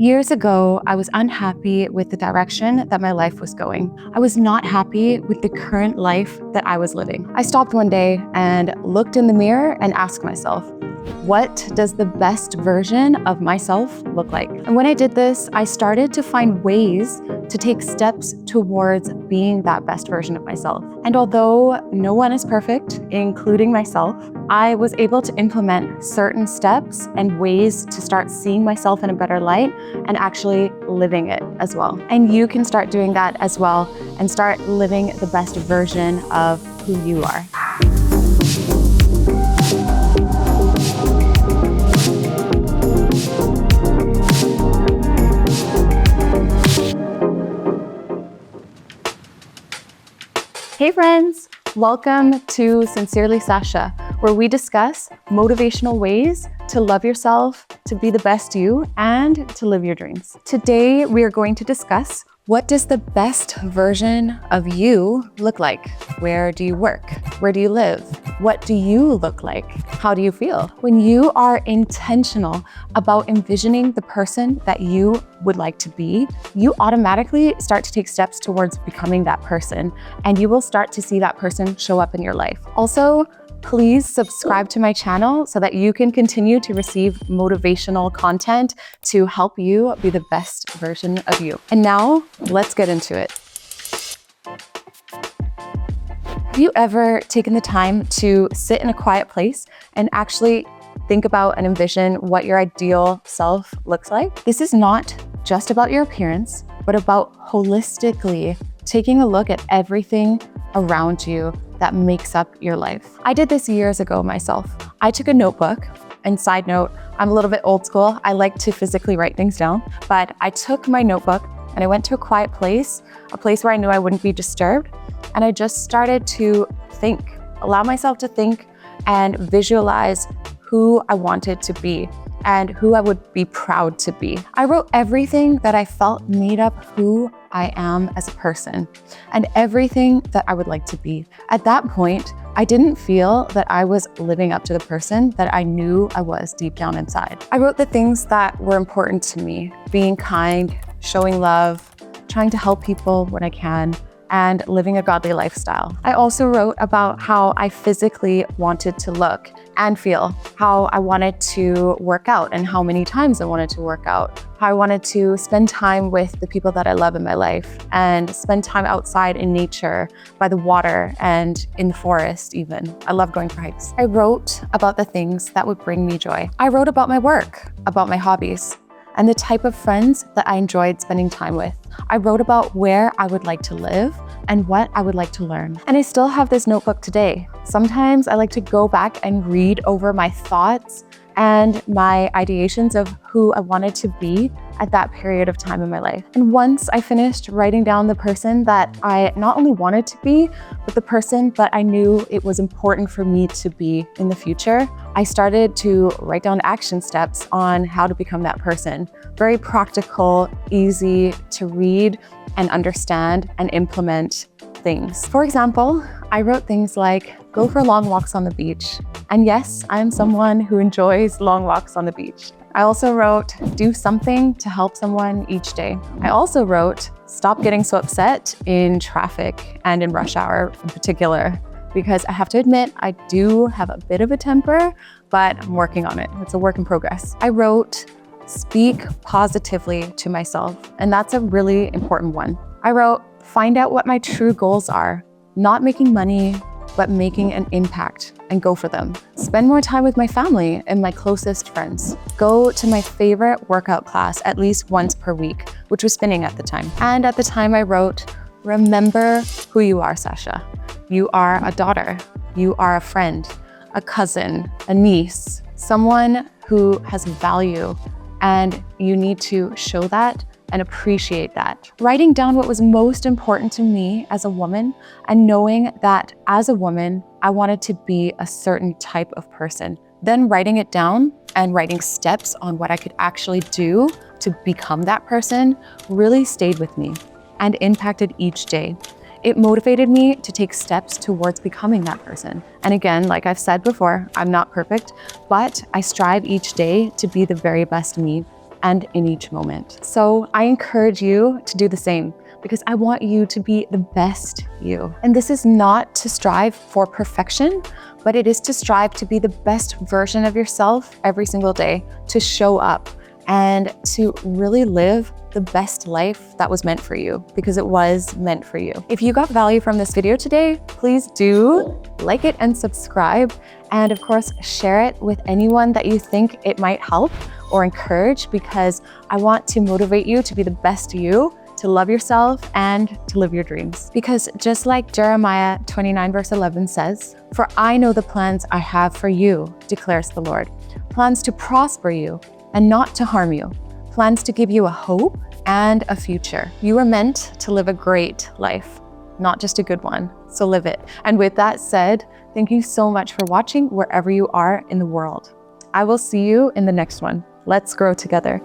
Years ago, I was unhappy with the direction that my life was going. I was not happy with the current life that I was living. I stopped one day and looked in the mirror and asked myself, what does the best version of myself look like? And when I did this, I started to find ways to take steps towards being that best version of myself. And although no one is perfect, including myself, I was able to implement certain steps and ways to start seeing myself in a better light and actually living it as well. And you can start doing that as well and start living the best version of who you are. Hey friends, welcome to Sincerely Sascia, where we discuss motivational ways to love yourself, to be the best you, and to live your dreams. Today, we are going to discuss what does the best version of you look like? Where do you work? Where do you live? What do you look like? How do you feel? When you are intentional about envisioning the person that you would like to be, you automatically start to take steps towards becoming that person, and you will start to see that person show up in your life. Also, please subscribe to my channel so that you can continue to receive motivational content to help you be the best version of you. And now, let's get into it. Have you ever taken the time to sit in a quiet place and actually think about and envision what your ideal self looks like? This is not just about your appearance, but about holistically taking a look at everything around you that makes up your life. I did this years ago myself. I took a notebook, and side note, I'm a little bit old school. I like to physically write things down, but I took my notebook and I went to a quiet place, a place where I knew I wouldn't be disturbed, and I just started to think, allow myself to think and visualize who I wanted to be and who I would be proud to be. I wrote everything that I felt made up who I am as a person and everything that I would like to be. At that point, I didn't feel that I was living up to the person that I knew I was deep down inside. I wrote the things that were important to me, being kind, showing love, trying to help people when I can, and living a godly lifestyle. I also wrote about how I physically wanted to look and feel, how I wanted to work out and how many times I wanted to work out, how I wanted to spend time with the people that I love in my life and spend time outside in nature, by the water and in the forest even. I love going for hikes. I wrote about the things that would bring me joy. I wrote about my work, about my hobbies, and the type of friends that I enjoyed spending time with. I wrote about where I would like to live and what I would like to learn. And I still have this notebook today. Sometimes I like to go back and read over my thoughts and my ideations of who I wanted to be at that period of time in my life. And once I finished writing down the person that I not only wanted to be, but the person that I knew it was important for me to be in the future, I started to write down action steps on how to become that person. Very practical, easy to read and understand and implement things. For example, I wrote things like, go for long walks on the beach. And yes, I'm someone who enjoys long walks on the beach. I also wrote, do something to help someone each day. I also wrote, stop getting so upset in traffic and in rush hour in particular, because I have to admit, I do have a bit of a temper, but I'm working on it. It's a work in progress. I wrote, speak positively to myself, and that's a really important one. I wrote, find out what my true goals are, not making money, but making an impact and go for them. Spend more time with my family and my closest friends. Go to my favorite workout class at least once per week, which was spinning at the time. And at the time I wrote, remember who you are, Sascia. You are a daughter, you are a friend, a cousin, a niece, someone who has value, and you need to show that and appreciate that. Writing down what was most important to me as a woman and knowing that as a woman, I wanted to be a certain type of person. Then writing it down and writing steps on what I could actually do to become that person really stayed with me and impacted each day. It motivated me to take steps towards becoming that person. And again, like I've said before, I'm not perfect, but I strive each day to be the very best me and in each moment. So I encourage you to do the same, because I want you to be the best you. And this is not to strive for perfection, but it is to strive to be the best version of yourself every single day, to show up and to really live the best life that was meant for you, because it was meant for you. If you got value from this video today, please do like it and subscribe. And of course, share it with anyone that you think it might help or encourage, because I want to motivate you to be the best you, to love yourself and to live your dreams. Because just like Jeremiah 29 verse 11 says, "For I know the plans I have for you, declares the Lord, plans to prosper you and not to harm you, plans to give you a hope and a future." You are meant to live a great life, not just a good one. So live it. And with that said, thank you so much for watching wherever you are in the world. I will see you in the next one. Let's grow together.